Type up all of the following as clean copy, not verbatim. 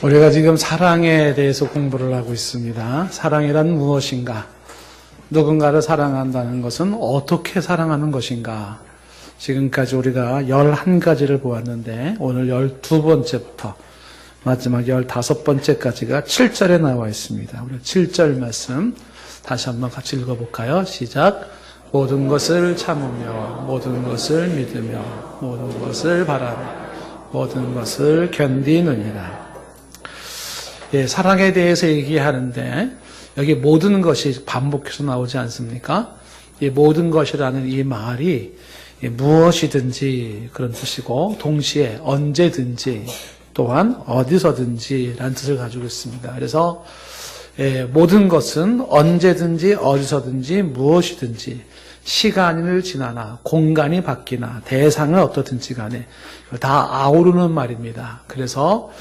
우리가 지금 사랑에 대해서 공부를 하고 있습니다. 사랑이란 무엇인가? 누군가를 사랑한다는 것은 어떻게 사랑하는 것인가? 지금까지 우리가 11가지를 보았는데 오늘 12번째부터 마지막 15번째까지가 7절에 나와 있습니다. 우리 7절 말씀 다시 한번 같이 읽어볼까요? 시작. 모든 것을 참으며 모든 것을 믿으며 모든 것을 바라며 모든 것을 견디느니라. 예, 사랑에 대해서 얘기하는데 여기 모든 것이 반복해서 나오지 않습니까? 이 모든 것이라는 이 말이 무엇이든지 그런 뜻이고 동시에 언제든지 또한 어디서든지 라는 뜻을 가지고 있습니다. 그래서 모든 것은 언제든지 어디서든지 무엇이든지 시간을 지나나 공간이 바뀌나 대상은 어떻든지 간에 다 아우르는 말입니다. 그래서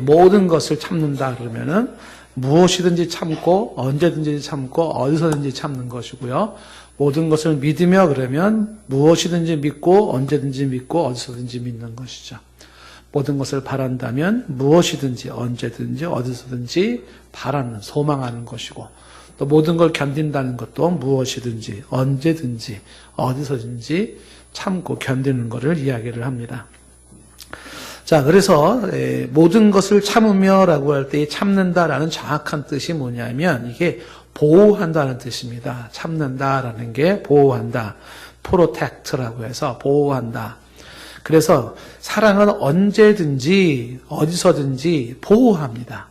모든 것을 참는다 그러면은 무엇이든지 참고 언제든지 참고 어디서든지 참는 것이고요. 모든 것을 믿으며 그러면 무엇이든지 믿고 언제든지 믿고 어디서든지 믿는 것이죠. 모든 것을 바란다면 무엇이든지 언제든지 어디서든지 바라는 소망하는 것이고 또 모든 걸 견딘다는 것도 무엇이든지 언제든지 어디서든지 참고 견디는 것을 이야기를 합니다. 자, 그래서 모든 것을 참으며 라고 할 때 참는다라는 정확한 뜻이 뭐냐면 이게 보호한다는 뜻입니다. 참는다라는 게 보호한다. protect라고 해서 보호한다. 그래서 사랑은 언제든지 어디서든지 보호합니다.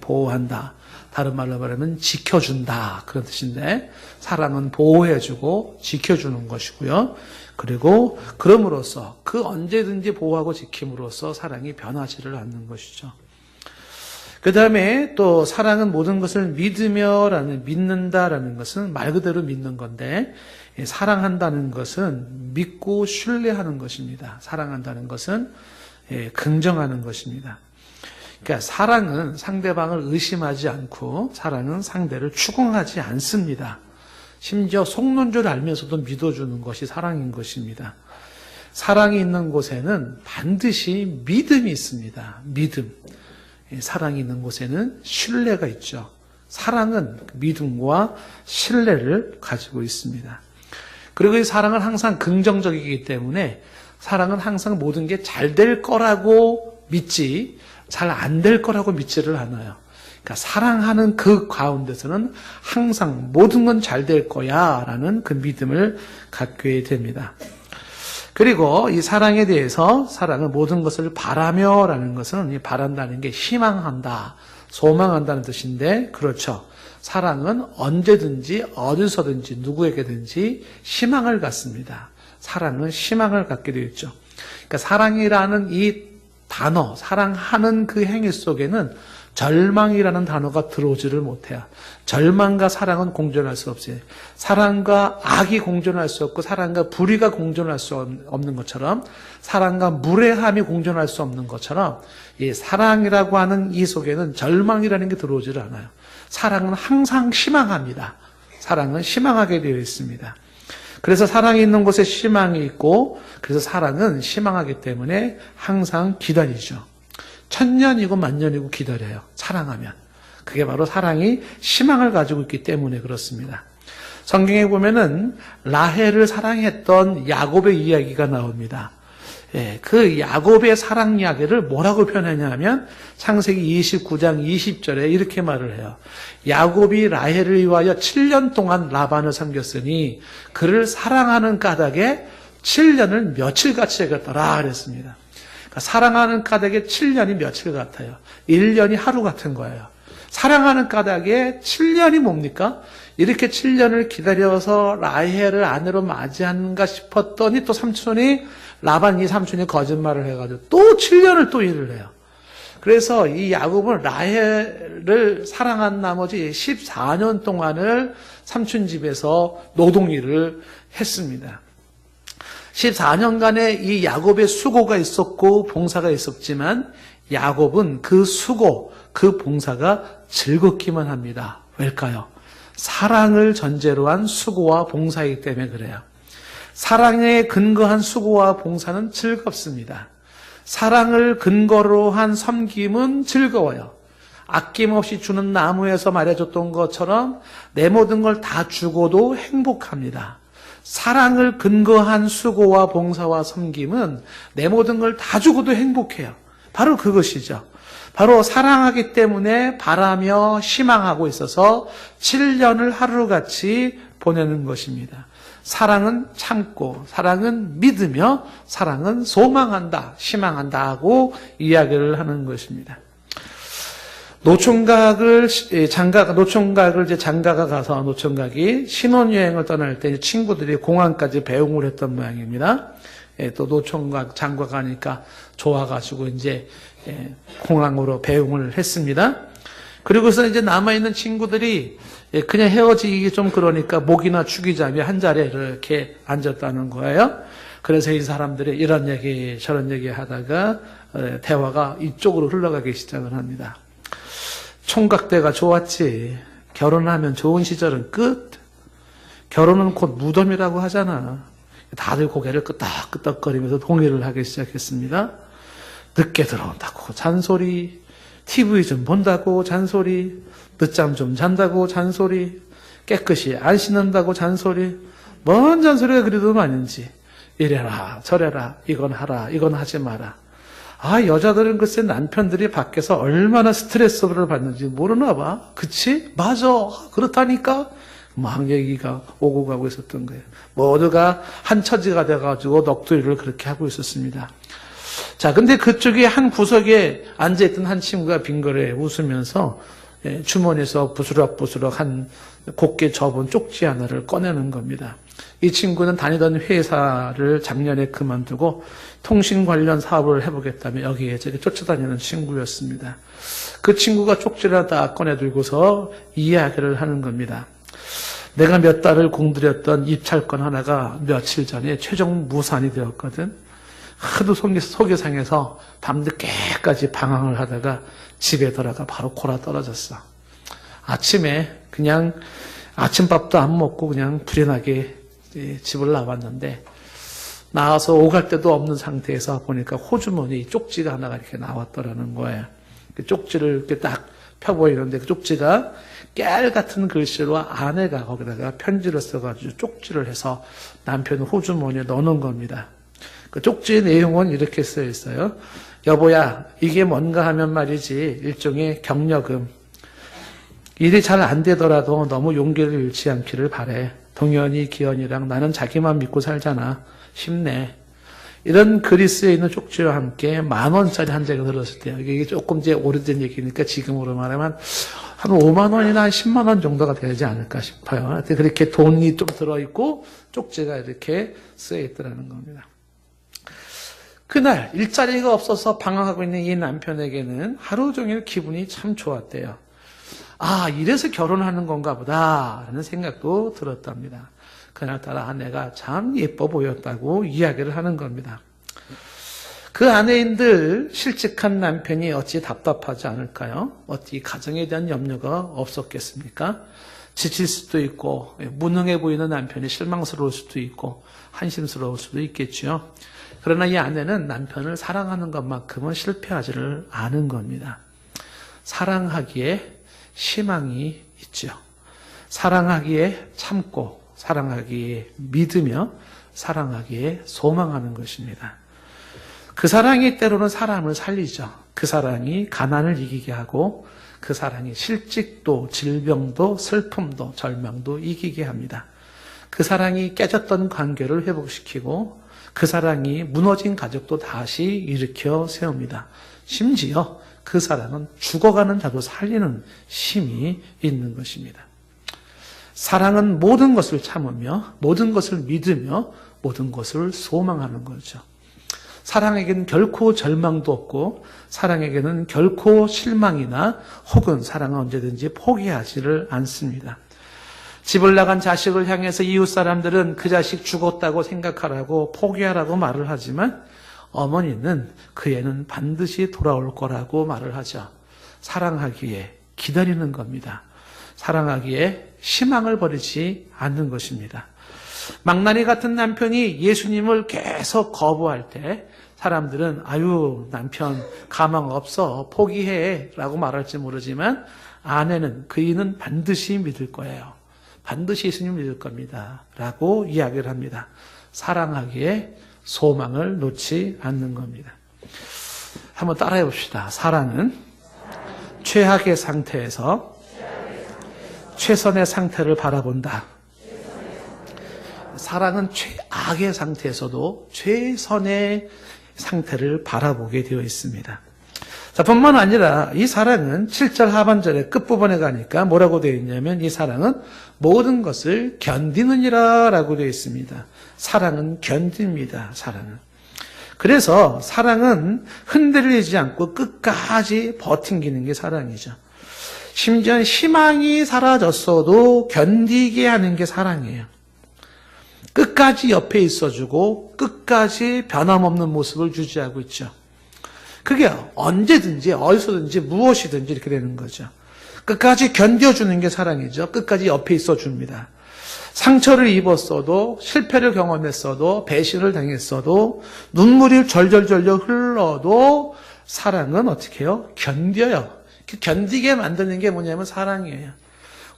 보호한다. 다른 말로 말하면 지켜준다 그런 뜻인데 사랑은 보호해주고 지켜주는 것이고요. 그리고 그럼으로써 그 언제든지 보호하고 지킴으로써 사랑이 변하지를 않는 것이죠. 그 다음에 또 사랑은 모든 것을 믿으며라는 믿는다라는 것은 말 그대로 믿는 건데 사랑한다는 것은 믿고 신뢰하는 것입니다. 사랑한다는 것은 긍정하는 것입니다. 그러니까 사랑은 상대방을 의심하지 않고 사랑은 상대를 추궁하지 않습니다. 심지어 속는 줄 알면서도 믿어주는 것이 사랑인 것입니다. 사랑이 있는 곳에는 반드시 믿음이 있습니다. 믿음. 사랑이 있는 곳에는 신뢰가 있죠. 사랑은 믿음과 신뢰를 가지고 있습니다. 그리고 이 사랑은 항상 긍정적이기 때문에 사랑은 항상 모든 게 잘 될 거라고 믿지 잘 안 될 거라고 믿지를 않아요. 그러니까 사랑하는 그 가운데서는 항상 모든 건 잘 될 거야 라는 그 믿음을 갖게 됩니다. 그리고 이 사랑에 대해서 사랑은 모든 것을 바라며 라는 것은 바란다는 게 희망한다, 소망한다는 뜻인데 그렇죠. 사랑은 언제든지 어디서든지 누구에게든지 희망을 갖습니다. 사랑은 희망을 갖게 되어 있죠. 그러니까 사랑이라는 이 단어, 사랑하는 그 행위 속에는 절망이라는 단어가 들어오지를 못해요. 절망과 사랑은 공존할 수 없어요. 사랑과 악이 공존할 수 없고 사랑과 불의가 공존할 수 없는 것처럼 사랑과 무례함이 공존할 수 없는 것처럼 이 사랑이라고 하는 이 속에는 절망이라는 게 들어오지를 않아요. 사랑은 항상 희망합니다. 사랑은 희망하게 되어 있습니다. 그래서 사랑이 있는 곳에 희망이 있고 그래서 사랑은 희망하기 때문에 항상 기다리죠. 천년이고 만년이고 기다려요. 사랑하면. 그게 바로 사랑이 희망을 가지고 있기 때문에 그렇습니다. 성경에 보면은 라헬을 사랑했던 야곱의 이야기가 나옵니다. 그 야곱의 사랑 이야기를 뭐라고 표현하냐면 창세기 29장 20절에 이렇게 말을 해요. 야곱이 라헬을 위하여 7년 동안 라반을 섬겼으니 그를 사랑하는 까닭에 7년을 며칠같이 여겼더라 그랬습니다. 그러니까 사랑하는 까닭에 7년이 며칠 같아요. 1년이 하루 같은 거예요. 사랑하는 까닭에 7년이 뭡니까? 이렇게 7년을 기다려서 라헬을 아내로 맞이한가 싶었더니 또 라반 이 삼촌이 거짓말을 해가지고 또 7년을 또 일을 해요. 그래서 이 야곱은 라헬을 사랑한 나머지 14년 동안을 삼촌 집에서 노동일을 했습니다. 14년간의 이 야곱의 수고가 있었고 봉사가 있었지만 야곱은 그 수고, 그 봉사가 즐겁기만 합니다. 왜일까요? 사랑을 전제로 한 수고와 봉사이기 때문에 그래요. 사랑에 근거한 수고와 봉사는 즐겁습니다. 사랑을 근거로 한 섬김은 즐거워요. 아낌없이 주는 나무에서 말해줬던 것처럼 내 모든 걸 다 주고도 행복합니다. 사랑을 근거한 수고와 봉사와 섬김은 내 모든 걸 다 주고도 행복해요. 바로 그것이죠. 바로 사랑하기 때문에 바라며 희망하고 있어서 7년을 하루같이 보내는 것입니다. 사랑은 참고, 사랑은 믿으며, 사랑은 소망한다, 희망한다 하고 이야기를 하는 것입니다. 노총각을 이제 장가가 가서 노총각이 신혼여행을 떠날 때 친구들이 공항까지 배웅을 했던 모양입니다. 또 노총각 장가 가니까 좋아가지고 이제 공항으로 배웅을 했습니다. 그리고서 이제 남아있는 친구들이 그냥 헤어지기 좀 그러니까 목이나 축이자며 한 자리에 이렇게 앉았다는 거예요. 그래서 이 사람들이 이런 얘기 저런 얘기 하다가 대화가 이쪽으로 흘러가기 시작을 합니다. 총각 때가 좋았지. 결혼하면 좋은 시절은 끝. 결혼은 곧 무덤이라고 하잖아. 다들 고개를 끄덕끄덕거리면서 동의를 하기 시작했습니다. 늦게 들어온다고 잔소리, TV 좀 본다고 잔소리, 늦잠 좀 잔다고 잔소리, 깨끗이 안 씻는다고 잔소리, 뭔 잔소리가 그래도 많은지. 이래라 저래라, 이건 하라 이건 하지 마라. 아, 여자들은 글쎄 남편들이 밖에서 얼마나 스트레스를 받는지 모르나 봐. 그치? 맞아. 그렇다니까? 막 얘기가 오고 가고 있었던 거예요. 모두가 한 처지가 돼가지고 넋두리를 그렇게 하고 있었습니다. 자, 근데 그쪽에 한 구석에 앉아있던 한 친구가 빙그레 웃으면서 주머니에서 부스럭부스럭 한 곱게 접은 쪽지 하나를 꺼내는 겁니다. 이 친구는 다니던 회사를 작년에 그만두고 통신 관련 사업을 해보겠다며 여기에 저기 쫓아다니는 친구였습니다. 그 친구가 쪽지를 하나 꺼내들고서 이야기를 하는 겁니다. 내가 몇 달을 공들였던 입찰권 하나가 며칠 전에 최종 무산이 되었거든. 하도 속이 상해서 밤늦게까지 방황을 하다가 집에 들어가 바로 골아 떨어졌어. 아침에 그냥 아침밥도 안 먹고 그냥 불안하게 집을 나왔는데 나와서 오갈 데도 없는 상태에서 보니까 호주머니 쪽지가 하나가 이렇게 나왔더라는 거예요. 그 쪽지를 이렇게 딱 펴보이는데 그 쪽지가 깨알 같은 글씨로 아내가 거기다가 편지를 써가지고 쪽지를 해서 남편 호주머니에 넣는 겁니다. 그 쪽지의 내용은 이렇게 쓰여 있어요. 여보야, 이게 뭔가 하면 말이지 일종의 격려금. 일이 잘 안 되더라도 너무 용기를 잃지 않기를 바래. 동현이, 기현이랑 나는 자기만 믿고 살잖아. 힘내. 이런 글이 쓰여 있는 쪽지와 함께 10,000원짜리 한 장이 들었을 때요. 이게 조금 이제 오래된 얘기니까 지금으로 말하면 한 5만 원이나 한 10만 원 정도가 되지 않을까 싶어요. 그렇게 돈이 좀 들어있고 쪽지가 이렇게 쓰여 있더라는 겁니다. 그날 일자리가 없어서 방황하고 있는 이 남편에게는 하루 종일 기분이 참 좋았대요. 아, 이래서 결혼하는 건가 보다 라는 생각도 들었답니다. 그날따라 아내가 참 예뻐 보였다고 이야기를 하는 겁니다. 그 아내인들 실직한 남편이 어찌 답답하지 않을까요? 어찌 가정에 대한 염려가 없었겠습니까? 지칠 수도 있고 무능해 보이는 남편이 실망스러울 수도 있고 한심스러울 수도 있겠죠. 그러나 이 아내는 남편을 사랑하는 것만큼은 실패하지를 않은 겁니다. 사랑하기에 희망이 있죠. 사랑하기에 참고, 사랑하기에 믿으며, 사랑하기에 소망하는 것입니다. 그 사랑이 때로는 사람을 살리죠. 그 사랑이 가난을 이기게 하고 그 사랑이 실직도, 질병도, 슬픔도, 절망도 이기게 합니다. 그 사랑이 깨졌던 관계를 회복시키고 그 사랑이 무너진 가족도 다시 일으켜 세웁니다. 심지어 그 사랑은 죽어가는 자도 살리는 힘이 있는 것입니다. 사랑은 모든 것을 참으며 모든 것을 믿으며 모든 것을 소망하는 거죠. 사랑에게는 결코 절망도 없고 사랑에게는 결코 실망이나 혹은 사랑은 언제든지 포기하지를 않습니다. 집을 나간 자식을 향해서 이웃 사람들은 그 자식 죽었다고 생각하라고 포기하라고 말을 하지만 어머니는 그 애는 반드시 돌아올 거라고 말을 하죠. 사랑하기에 기다리는 겁니다. 사랑하기에 희망을 버리지 않는 것입니다. 망나니 같은 남편이 예수님을 계속 거부할 때 사람들은 아유 남편 가망 없어 포기해 라고 말할지 모르지만 아내는 그이는 반드시 믿을 거예요. 반드시 예수님을 믿을 겁니다. 라고 이야기를 합니다. 사랑하기에 소망을 놓지 않는 겁니다. 한번 따라해 봅시다. 사랑은 최악의 상태에서 최선의 상태를 바라본다. 사랑은 최악의 상태에서도 최선의 상태를 바라보게 되어 있습니다. 자, 뿐만 아니라 이 사랑은 7절 하반절의 끝부분에 가니까 뭐라고 되어 있냐면 이 사랑은 모든 것을 견디느니라 라고 되어 있습니다. 사랑은 견딥니다. 사랑은. 그래서 사랑은 흔들리지 않고 끝까지 버팅기는 게 사랑이죠. 심지어 희망이 사라졌어도 견디게 하는 게 사랑이에요. 끝까지 옆에 있어주고 끝까지 변함없는 모습을 유지하고 있죠. 그게 언제든지 어디서든지 무엇이든지 이렇게 되는 거죠. 끝까지 견뎌주는 게 사랑이죠. 끝까지 옆에 있어줍니다. 상처를 입었어도 실패를 경험했어도 배신을 당했어도 눈물이 절절절절 흘러도 사랑은 어떻게 해요? 견뎌요. 견디게 만드는 게 뭐냐면 사랑이에요.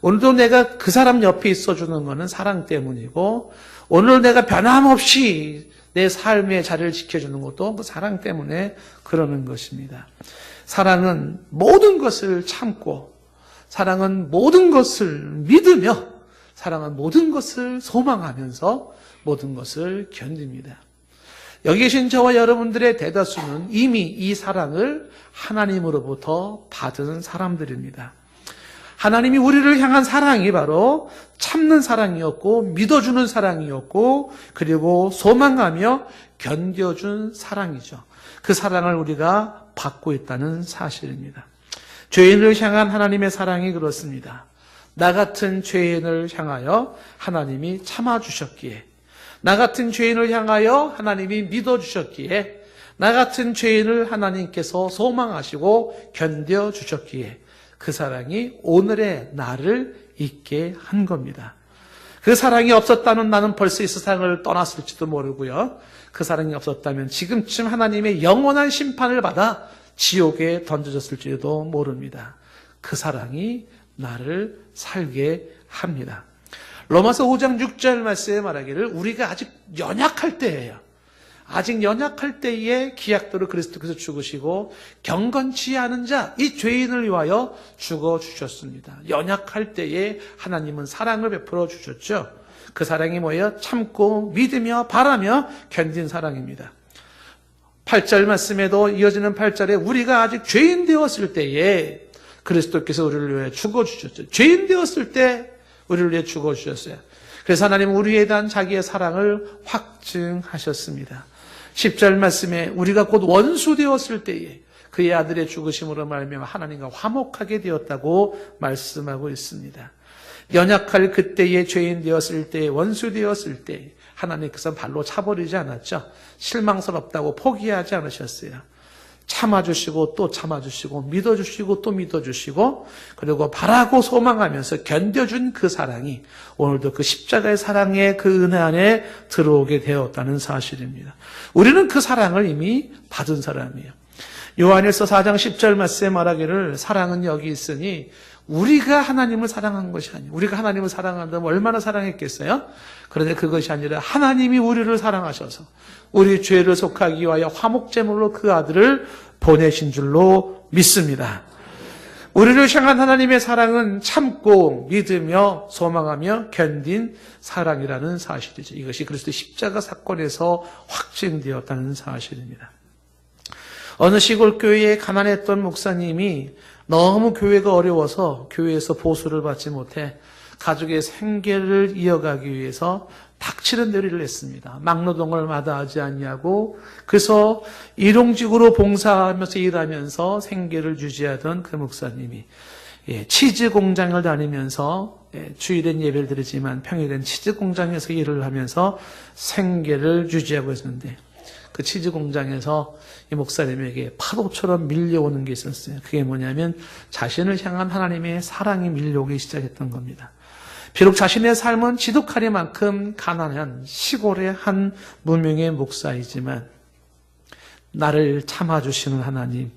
오늘도 내가 그 사람 옆에 있어주는 거는 사랑 때문이고 오늘 내가 변함없이 내 삶의 자리를 지켜주는 것도 그 사랑 때문에 그러는 것입니다. 사랑은 모든 것을 참고 사랑은 모든 것을 믿으며 사랑은 모든 것을 소망하면서 모든 것을 견딥니다. 여기 계신 저와 여러분들의 대다수는 이미 이 사랑을 하나님으로부터 받은 사람들입니다. 하나님이 우리를 향한 사랑이 바로 참는 사랑이었고 믿어주는 사랑이었고 그리고 소망하며 견뎌준 사랑이죠. 그 사랑을 우리가 받고 있다는 사실입니다. 죄인을 향한 하나님의 사랑이 그렇습니다. 나 같은 죄인을 향하여 하나님이 참아주셨기에 나 같은 죄인을 향하여 하나님이 믿어주셨기에 나 같은 죄인을 하나님께서 소망하시고 견뎌주셨기에 그 사랑이 오늘의 나를 있게 한 겁니다. 그 사랑이 없었다면 나는 벌써 이 세상을 떠났을지도 모르고요. 그 사랑이 없었다면 지금쯤 하나님의 영원한 심판을 받아 지옥에 던져졌을지도 모릅니다. 그 사랑이 나를 살게 합니다. 로마서 5장 6절 말씀에 말하기를 우리가 아직 연약할 때예요. 아직 연약할 때에 기약대로 그리스도께서 죽으시고 경건치 않은 자, 이 죄인을 위하여 죽어주셨습니다. 연약할 때에 하나님은 사랑을 베풀어 주셨죠. 그 사랑이 뭐예요? 참고 믿으며 바라며 견딘 사랑입니다. 8절 말씀에도 이어지는 8절에 우리가 아직 죄인 되었을 때에 그리스도께서 우리를 위해 죽어주셨죠. 죄인 되었을 때 우리를 위해 죽어주셨어요. 그래서 하나님은 우리에 대한 자기의 사랑을 확증하셨습니다. 10절 말씀에 우리가 곧 원수 되었을 때에 그의 아들의 죽으심으로 말미암아 하나님과 화목하게 되었다고 말씀하고 있습니다. 연약할 그때의 죄인 되었을 때, 원수 되었을 때 하나님께서 발로 차버리지 않았죠. 실망스럽다고 포기하지 않으셨어요. 참아주시고 또 참아주시고 믿어주시고 또 믿어주시고 그리고 바라고 소망하면서 견뎌준 그 사랑이 오늘도 그 십자가의 사랑의 그 은혜 안에 들어오게 되었다는 사실입니다. 우리는 그 사랑을 이미 받은 사람이에요. 요한일서 4장 10절 말씀에 말하기를 사랑은 여기 있으니 우리가 하나님을 사랑한 것이 아니에요. 우리가 하나님을 사랑한다면 얼마나 사랑했겠어요? 그런데 그것이 아니라 하나님이 우리를 사랑하셔서 우리 죄를 속하기 위하여 화목제물로 그 아들을 보내신 줄로 믿습니다. 우리를 향한 하나님의 사랑은 참고 믿으며 소망하며 견딘 사랑이라는 사실이죠. 이것이 그리스도 십자가 사건에서 확증되었다는 사실입니다. 어느 시골 교회에 가난했던 목사님이 너무 교회가 어려워서 교회에서 보수를 받지 못해 가족의 생계를 이어가기 위해서 닥치는 내리를 했습니다. 막노동을 마다하지 않냐고. 그래서 일용직으로 봉사하면서 일하면서 생계를 유지하던 그 목사님이 치즈 공장을 다니면서 주일엔 예배를 드리지만 평일엔 치즈 공장에서 일을 하면서 생계를 유지하고 있었는데 그 치즈 공장에서 이 목사님에게 파도처럼 밀려오는 게 있었어요. 그게 뭐냐면 자신을 향한 하나님의 사랑이 밀려오기 시작했던 겁니다. 비록 자신의 삶은 지독하리만큼 가난한 시골의 한 무명의 목사이지만 나를 참아주시는 하나님,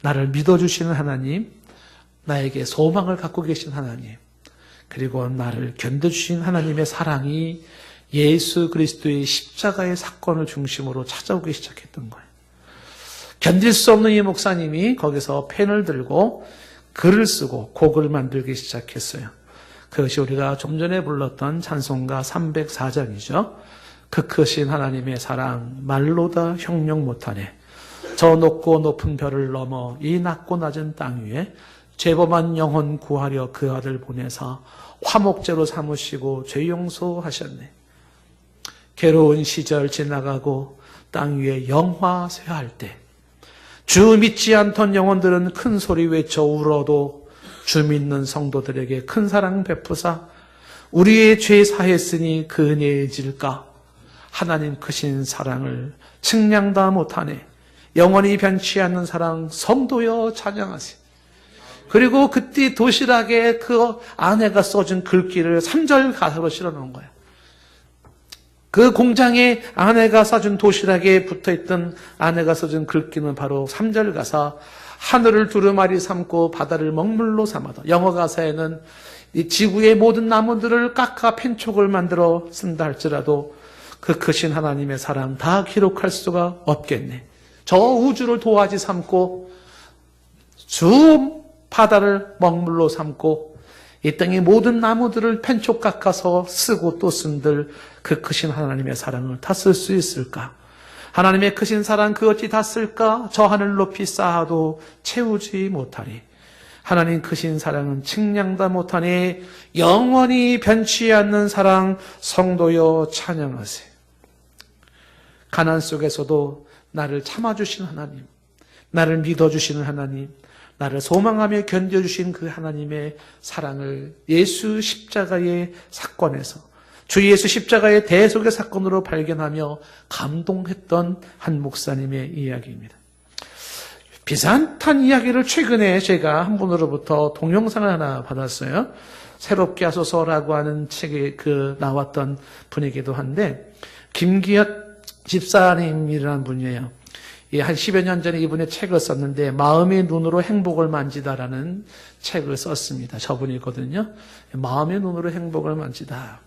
나를 믿어주시는 하나님, 나에게 소망을 갖고 계신 하나님, 그리고 나를 견뎌주신 하나님의 사랑이 예수 그리스도의 십자가의 사건을 중심으로 찾아오기 시작했던 거예요. 견딜 수 없는 이 목사님이 거기서 펜을 들고 글을 쓰고 곡을 만들기 시작했어요. 그것이 우리가 좀 전에 불렀던 찬송가 304장이죠. 그 크신 하나님의 사랑 말로다 형용 못하네. 저 높고 높은 별을 넘어 이 낮고 낮은 땅 위에 죄범한 영혼 구하려 그 아들 보내사 화목제로 삼으시고 죄 용서하셨네. 괴로운 시절 지나가고 땅 위에 영화쇠할 때 주 믿지 않던 영혼들은 큰 소리 외쳐 울어도 주 믿는 성도들에게 큰 사랑 베푸사 우리의 죄 사했으니 그 은혜에 질까. 하나님 크신 사랑을 측량다 못하네. 영원히 변치 않는 사랑 성도여 찬양하세요. 그리고 그때 도시락에 그 아내가 써준 글귀를 3절 가사로 실어놓은 거예요. 그 공장에 아내가 싸준 도시락에 붙어있던 아내가 써준 글귀는 바로 3절 가사 하늘을 두루마리 삼고 바다를 먹물로 삼아다. 영어 가사에는 이 지구의 모든 나무들을 깎아 펜촉을 만들어 쓴다 할지라도 그 크신 하나님의 사랑 다 기록할 수가 없겠네. 저 우주를 도화지 삼고 주 바다를 먹물로 삼고 이 땅의 모든 나무들을 펜촉 깎아서 쓰고 또 쓴들 그 크신 하나님의 사랑을 다 쓸 수 있을까? 하나님의 크신 사랑 그 어찌 다 쓸까? 저 하늘 높이 쌓아도 채우지 못하리. 하나님 크신 사랑은 측량다 못하니 영원히 변치 않는 사랑 성도여 찬양하세요. 가난 속에서도 나를 참아주신 하나님, 나를 믿어주시는 하나님, 나를 소망하며 견뎌주신 그 하나님의 사랑을 예수 십자가의 사건에서 주 예수 십자가의 대속의 사건으로 발견하며 감동했던 한 목사님의 이야기입니다. 비슷한 이야기를 최근에 제가 한 분으로부터 동영상을 하나 받았어요. 새롭게 하소서라고 하는 책에 나왔던 분이기도 한데 김기현 집사님이라는 분이에요. 한 10여 년 전에 이분의 책을 썼는데 마음의 눈으로 행복을 만지다라는 책을 썼습니다. 저분이거든요. 마음의 눈으로 행복을 만지다.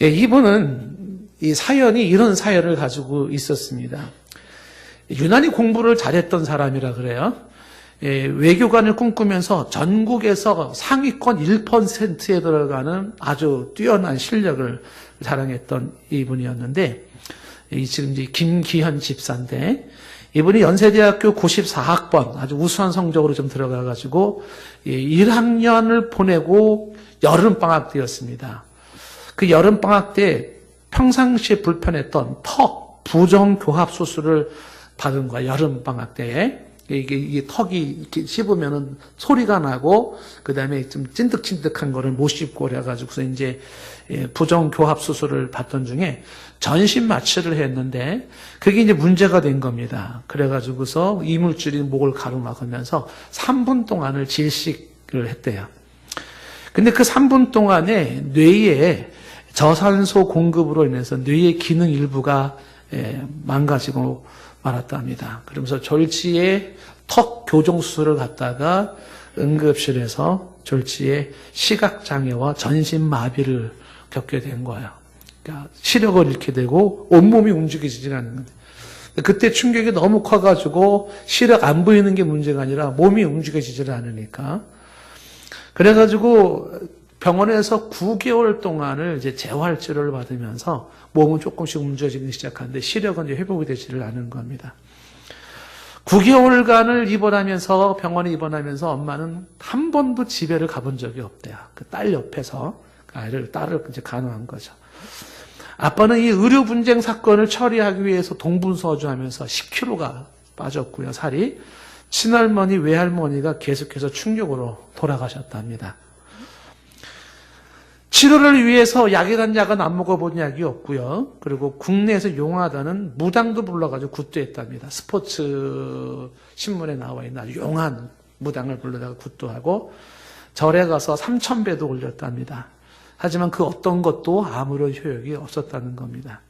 이분은 이 사연이 이런 사연을 가지고 있었습니다. 유난히 공부를 잘했던 사람이라 그래요. 외교관을 꿈꾸면서 전국에서 상위권 1%에 들어가는 아주 뛰어난 실력을 자랑했던 이분이었는데 지금 이제 김기현 집사인데 이분이 연세대학교 94학번 아주 우수한 성적으로 좀 들어가가지고 1학년을 보내고 여름방학 때였습니다. 그 여름방학 때 평상시에 불편했던 턱 부정교합 수술을 받은 거야. 여름방학 때에. 이게 턱이 이렇게 씹으면은 소리가 나고, 그 다음에 좀 찐득찐득한 거를 못 씹고 그래가지고서 이제 부정교합 수술을 받던 중에 전신 마취를 했는데, 그게 이제 문제가 된 겁니다. 그래가지고서 이물질이 목을 가로막으면서 3분 동안을 질식을 했대요. 근데 그 3분 동안에 뇌에 저산소 공급으로 인해서 뇌의 기능 일부가 망가지고 말았다 합니다. 그러면서 졸지에 턱 교정 수술을 갖다가 응급실에서 졸지에 시각장애와 전신마비를 겪게 된 거예요. 그러니까 시력을 잃게 되고 온몸이 움직이지질 않는 거예요. 그때 충격이 너무 커가지고 시력 안 보이는 게 문제가 아니라 몸이 움직여지질 않으니까. 그래가지고 병원에서 9개월 동안을 이제 재활치료를 받으면서 몸은 조금씩 움직이기 시작하는데 시력은 이제 회복이 되지를 않은 겁니다. 9개월간을 입원하면서 병원에 입원하면서 엄마는 한 번도 집에를 가본 적이 없대요. 그 딸 옆에서 딸을 이제 간호한 거죠. 아빠는 이 의료 분쟁 사건을 처리하기 위해서 동분서주하면서 10kg가 빠졌고요, 살이. 친할머니, 외할머니가 계속해서 충격으로 돌아가셨답니다. 치료를 위해서 약이란 약은 안 먹어본 약이 없고요. 그리고 국내에서 용하다는 무당도 불러가지고 굿도했답니다. 스포츠 신문에 나와 있는 아주 용한 무당을 불러다가 굿도하고 절에 가서 3,000배도 올렸답니다. 하지만 그 어떤 것도 아무런 효력이 없었다는 겁니다.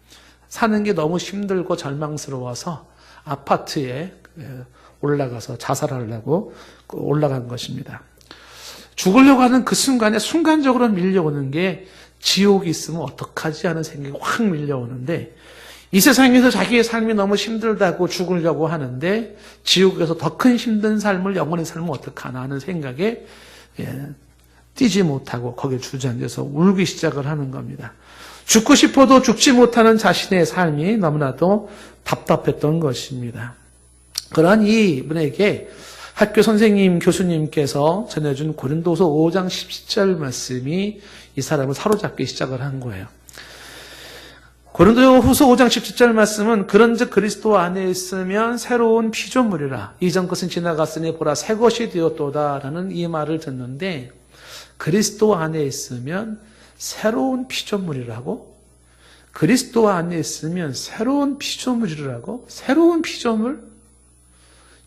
사는 게 너무 힘들고 절망스러워서 아파트에 올라가서 자살하려고 올라간 것입니다. 죽으려고 하는 그 순간에 순간적으로 밀려오는 게 지옥이 있으면 어떡하지 하는 생각이 확 밀려오는데, 이 세상에서 자기의 삶이 너무 힘들다고 죽으려고 하는데 지옥에서 더 큰 힘든 삶을, 영원히 살면 어떡하나 하는 생각에 뛰지 못하고 거기에 주저앉아서 울기 시작을 하는 겁니다. 죽고 싶어도 죽지 못하는 자신의 삶이 너무나도 답답했던 것입니다. 그러한 이분에게 학교 선생님, 교수님께서 전해준 고린도서 5장 17절 말씀이 이 사람을 사로잡기 시작을 한 거예요. 고린도후서 5장 17절 말씀은 그런즉 그리스도 안에 있으면 새로운 피조물이라 이전 것은 지나갔으니 보라 새 것이 되었도다라는 이 말을 듣는데, 그리스도 안에 있으면 새로운 피조물이라고? 그리스도 안에 있으면 새로운 피조물이라고? 새로운 피조물?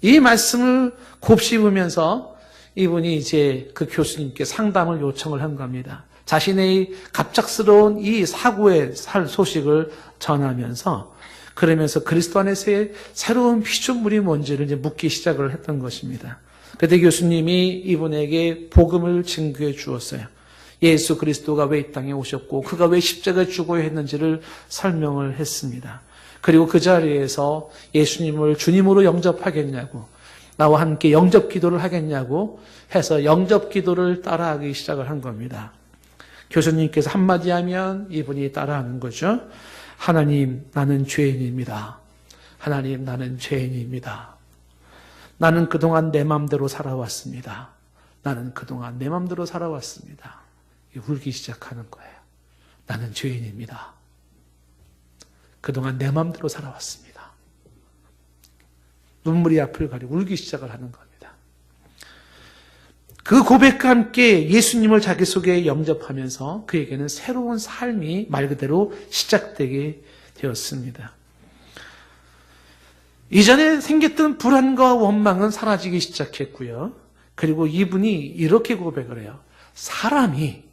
이 말씀을 곱씹으면서 이분이 이제 그 교수님께 상담을 요청을 한 겁니다. 자신의 갑작스러운 이 사고의 소식을 전하면서, 그러면서 그리스도 안에서의 새로운 피조물이 뭔지를 이제 묻기 시작을 했던 것입니다. 그때 교수님이 이분에게 복음을 증거해 주었어요. 예수 그리스도가 왜 이 땅에 오셨고 그가 왜 십자가에 죽어야 했는지를 설명을 했습니다. 그리고 그 자리에서 예수님을 주님으로 영접하겠냐고, 나와 함께 영접 기도를 하겠냐고 해서 영접 기도를 따라하기 시작을 한 겁니다. 교수님께서 한마디 하면 이분이 따라하는 거죠. 하나님, 나는 죄인입니다. 하나님, 나는 죄인입니다. 나는 그동안 내 맘대로 살아왔습니다. 나는 그동안 내 맘대로 살아왔습니다. 울기 시작하는 거예요. 나는 죄인입니다. 그동안 내 맘대로 살아왔습니다. 눈물이 앞을 가리고 울기 시작을 하는 겁니다. 그 고백과 함께 예수님을 자기 속에 영접하면서 그에게는 새로운 삶이 말 그대로 시작되게 되었습니다. 이전에 생겼던 불안과 원망은 사라지기 시작했고요. 그리고 이분이 이렇게 고백을 해요. 사람이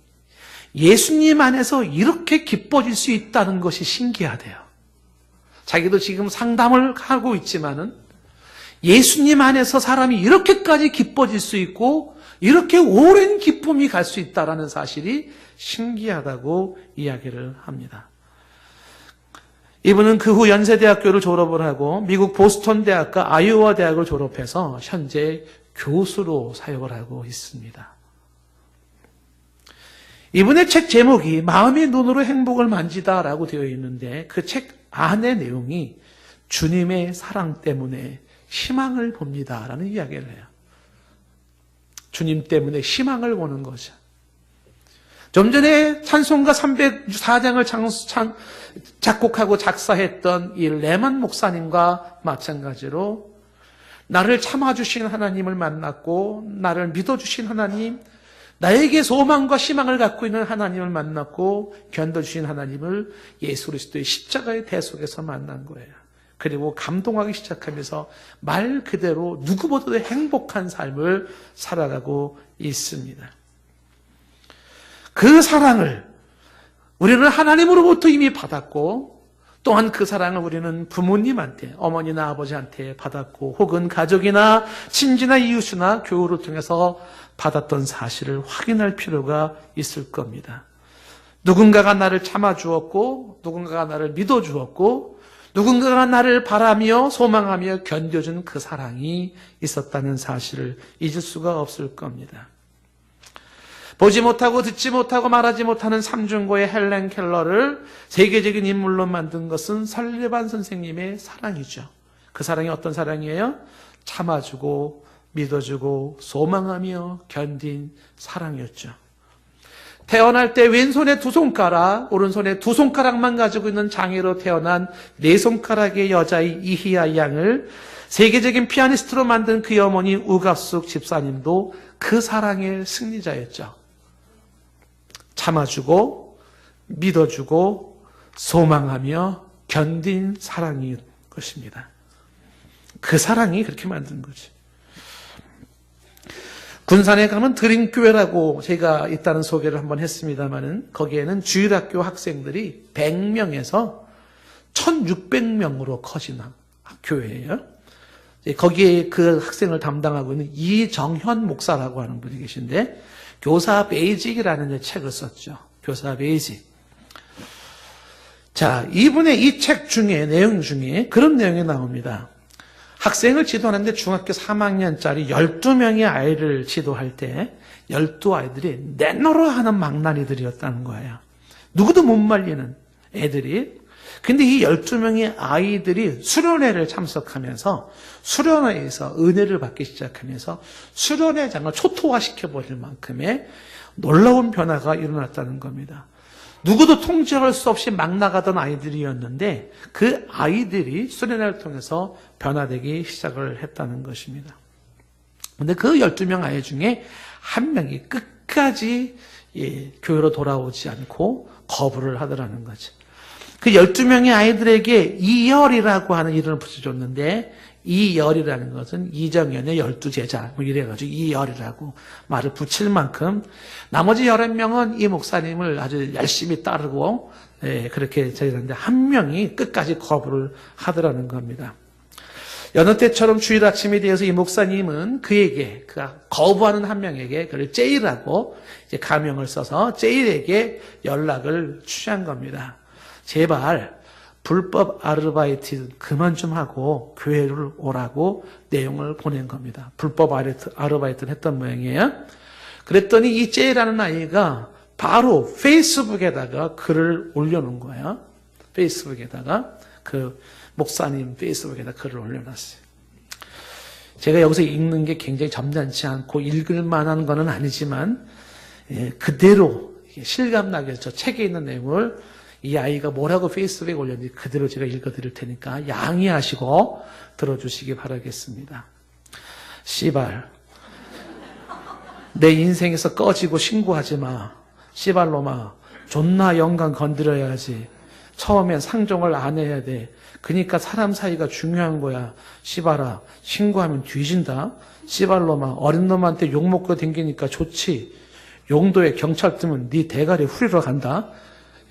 예수님 안에서 이렇게 기뻐질 수 있다는 것이 신기하대요. 자기도 지금 상담을 하고 있지만은 예수님 안에서 사람이 이렇게까지 기뻐질 수 있고 이렇게 오랜 기쁨이 갈 수 있다는 사실이 신기하다고 이야기를 합니다. 이분은 그 후 연세대학교를 졸업을 하고 미국 보스턴 대학과 아이오와 대학을 졸업해서 현재 교수로 사역을 하고 있습니다. 이분의 책 제목이 마음의 눈으로 행복을 만지다라고 되어 있는데, 그 책 안의 내용이 주님의 사랑 때문에 희망을 봅니다라는 이야기를 해요. 주님 때문에 희망을 보는 거죠. 좀 전에 찬송가 304장을 작곡하고 작사했던 이 레만 목사님과 마찬가지로 나를 참아주신 하나님을 만났고, 나를 믿어주신 하나님, 나에게 소망과 희망을 갖고 있는 하나님을 만났고, 견뎌주신 하나님을 예수 그리스도의 십자가의 대 속에서 만난 거예요. 그리고 감동하기 시작하면서 말 그대로 누구보다도 행복한 삶을 살아가고 있습니다. 그 사랑을 우리는 하나님으로부터 이미 받았고, 또한 그 사랑을 우리는 부모님한테, 어머니나 아버지한테 받았고, 혹은 가족이나 친지나 이웃이나 교우를 통해서 받았던 사실을 확인할 필요가 있을 겁니다. 누군가가 나를 참아주었고, 누군가가 나를 믿어주었고, 누군가가 나를 바라며 소망하며 견뎌준 그 사랑이 있었다는 사실을 잊을 수가 없을 겁니다. 보지 못하고 듣지 못하고 말하지 못하는 삼중고의 헬렌 켈러를 세계적인 인물로 만든 것은 설리반 선생님의 사랑이죠. 그 사랑이 어떤 사랑이에요? 참아주고 믿어주고 소망하며 견딘 사랑이었죠. 태어날 때 왼손에 2손가락, 오른손에 2손가락만 가지고 있는 장애로 태어난 4손가락의 여자의 이희아 양을 세계적인 피아니스트로 만든 그의 어머니 우갑숙 집사님도 그 사랑의 승리자였죠. 참아주고 믿어주고 소망하며 견딘 사랑인 것입니다. 그 사랑이 그렇게 만든 거지. 군산에 가면 드림교회라고 제가 있다는 소개를 한번 했습니다마는, 거기에는 주일학교 학생들이 100명에서 1600명으로 커진 교회예요. 거기에 그 학생을 담당하고 있는 이정현 목사라고 하는 분이 계신데 교사 베이직이라는 책을 썼죠. 교사 베이직. 자, 이분의 이 책 중에 내용 중에 그런 내용이 나옵니다. 학생을 지도하는데 중학교 3학년짜리 12명의 아이를 지도할 때 12아이들이 내노라하는 망나니들이었다는 거예요. 누구도 못 말리는 애들이. 근데 이 12명의 아이들이 수련회를 참석하면서 수련회에서 은혜를 받기 시작하면서 수련회장을 초토화시켜버릴 만큼의 놀라운 변화가 일어났다는 겁니다. 누구도 통제할 수 없이 막 나가던 아이들이었는데 그 아이들이 수련회를 통해서 변화되기 시작을 했다는 것입니다. 근데 그 12명 아이 중에 한 명이 끝까지 교회로 돌아오지 않고 거부를 하더라는 거죠. 그 12명의 아이들에게 이열이라고 하는 이름을 붙여줬는데 이열이라는 것은 이정현의 12제자 뭐 이래가지고 이열이라고 말을 붙일 만큼 나머지 11명은 이 목사님을 아주 열심히 따르고 그렇게 저희는데 한 명이 끝까지 거부를 하더라는 겁니다. 여느 때처럼 주일 아침에 대해서 이 목사님은 그에게 거부하는 한 명에게 그를 제이라고 이제 가명을 써서 제이에게 연락을 취한 겁니다. 제발 불법 아르바이트 그만 좀 하고 교회를 오라고 내용을 보낸 겁니다. 불법 아르바이트를 했던 모양이에요. 그랬더니 이 제이라는 아이가 바로 페이스북에다가 글을 올려놓은 거예요. 페이스북에다가 그 목사님 페이스북에다 글을 올려놨어요. 제가 여기서 읽는 게 굉장히 점잖지 않고 읽을 만한 거는 아니지만 그대로 실감나게 저 책에 있는 내용을 이 아이가 뭐라고 페이스북에 올렸는지 그대로 제가 읽어드릴 테니까 양해하시고 들어주시기 바라겠습니다. 씨발, 내 인생에서 꺼지고 신고하지 마. 씨발놈아, 존나 영감 건드려야지. 처음엔 상종을 안 해야 돼. 그러니까 사람 사이가 중요한 거야. 씨발아, 신고하면 뒤진다. 씨발놈아, 어린 놈한테 욕먹고 댕기니까 좋지. 용도에 경찰 뜨면 네 대가리 후리러 간다.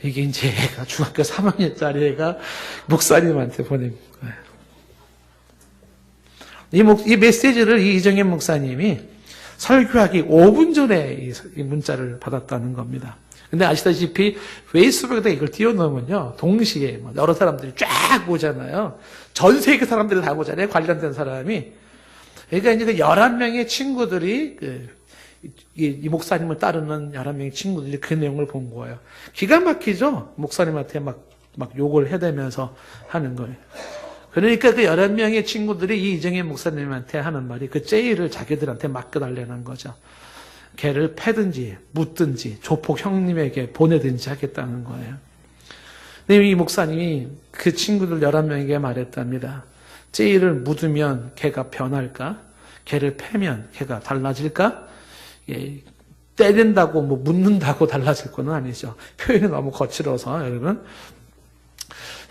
이게 이제 애가 중학교 3학년짜리 애가 목사님한테 보낸 거예요. 이 메시지를 이정현 목사님이 설교하기 5분 전에 이 문자를 받았다는 겁니다. 근데 아시다시피 페이스북에다 이걸 띄워놓으면요, 동시에 여러 사람들이 쫙 보잖아요. 전 세계 사람들이 다 보잖아요, 관련된 사람이. 그러니까 이제 11명의 친구들이 이 목사님을 따르는 11명의 친구들이 그 내용을 본 거예요. 기가 막히죠? 목사님한테 막 욕을 해대면서 하는 거예요. 그러니까 그 11명의 친구들이 이 이정현 목사님한테 하는 말이 그 제이를 자기들한테 맡겨달라는 거죠. 걔를 패든지 묻든지 조폭 형님에게 보내든지 하겠다는 거예요. 근데 이 목사님이 그 친구들 11명에게 말했답니다. 제이를 묻으면 걔가 변할까? 걔를 패면 걔가 달라질까? 때린다고 묻는다고 달라질 건 아니죠. 표현이 너무 거칠어서 여러분.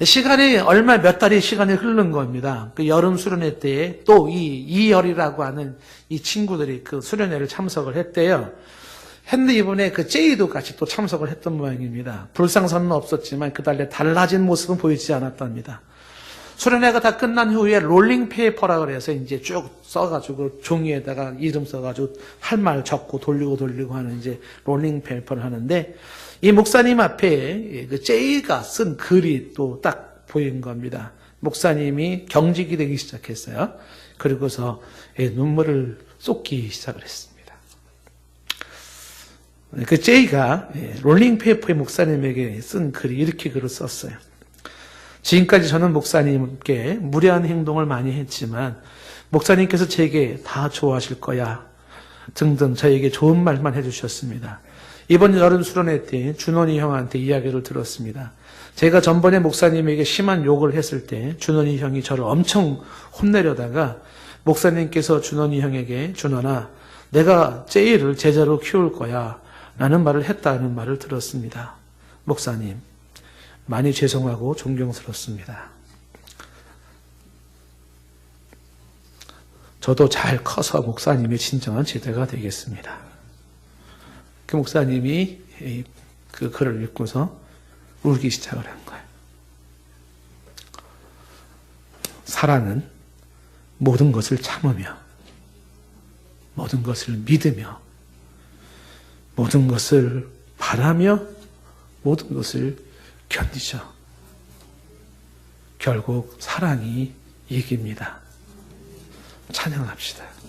시간이 얼마 몇 달의 시간이 흐른 겁니다. 그 여름 수련회 때에 또 이열이라고 하는 이 친구들이 그 수련회를 참석을 했대요. 했는데 이번에 그 제이도 같이 또 참석을 했던 모양입니다. 불상사는 없었지만 그달에 달라진 모습은 보이지 않았답니다. 수련회가 다 끝난 후에 롤링 페이퍼라 그래서 이제 쭉 써가지고 종이에다가 이름 써가지고 할 말 적고 돌리고 하는 이제 롤링 페이퍼를 하는데 이 목사님 앞에 그 제이가 쓴 글이 또 딱 보인 겁니다. 목사님이 경직이 되기 시작했어요. 그리고서 눈물을 쏟기 시작을 했습니다. 그 제이가 롤링 페이퍼의 목사님에게 쓴 글이 이렇게 글을 썼어요. 지금까지 저는 목사님께 무례한 행동을 많이 했지만 목사님께서 제게 다 좋아하실 거야 등등 저에게 좋은 말만 해주셨습니다. 이번 여름 수련회 때 준원이 형한테 이야기를 들었습니다. 제가 전번에 목사님에게 심한 욕을 했을 때 준원이 형이 저를 엄청 혼내려다가 목사님께서 준원이 형에게 준원아 내가 제이를 제자로 키울 거야 라는 말을 했다는 말을 들었습니다. 목사님 많이 죄송하고 존경스럽습니다. 저도 잘 커서 목사님의 진정한 제자가 되겠습니다. 그 목사님이 그 글을 읽고서 울기 시작을 한 거예요. 사랑은 모든 것을 참으며 모든 것을 믿으며 모든 것을 바라며 모든 것을 견디죠. 결국 사랑이 이깁니다. 찬양합시다.